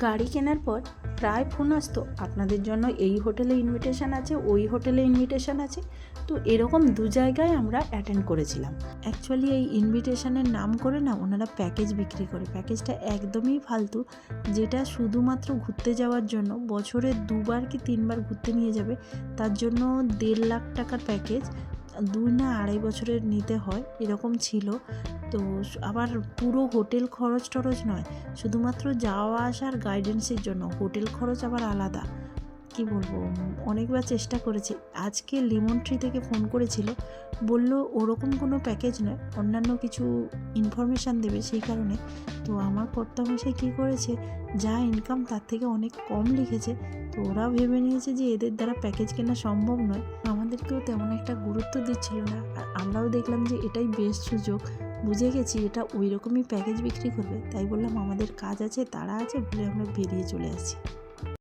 গাড়ি কেনার পর প্রায় ফোন আসতো, আপনাদের জন্য এই হোটেলে ইনভিটেশান আছে, ওই হোটেলে ইনভিটেশান আছে। তো এরকম দু জায়গায় আমরা অ্যাটেন্ড করেছিলাম। অ্যাকচুয়ালি এই ইনভিটেশানের নাম করে না ওনারা প্যাকেজ বিক্রি করে। প্যাকেজটা একদমই ফালতু, যেটা শুধুমাত্র ঘুরতে যাওয়ার জন্য, বছরে 2বার কি 3বার ঘুরতে নিয়ে যাবে, তার জন্য 1.5 লাখ টাকার প্যাকেজ 2 না 2.5 বছরের নিতে হয়, এরকম ছিল। তো আবার পুরো হোটেল খরচ টরচ নয়, শুধুমাত্র যাওয়া আসার গাইডেন্সের জন্য, হোটেল খরচ আবার আলাদা। কি বলবো, অনেকবার চেষ্টা করেছি। আজকে লেমন ট্রি থেকে ফোন করেছিল, বলল ওরকম কোনো প্যাকেজ নয়, অন্যান্য কিছু ইনফরমেশান দেবে, সেই কারণে। তো আমার কর্তামশাই কী করেছে, যা ইনকাম তার থেকে অনেক কম লিখেছে। তো ওরা ভেবে নিয়েছে যে এদের দ্বারা প্যাকেজ কেনা সম্ভব নয়, আমাদেরকেও তেমন একটা গুরুত্ব দিচ্ছিল না। আর আমরাও দেখলাম যে এটাই বেস্ট সুযোগ, বুঝে গেছি এটা ওই রকমই প্যাকেজ বিক্রি করবে, তাই বললাম আমাদের কাজ আছে, তাড়া আছে বলে আমরা বেরিয়ে চলে আসি।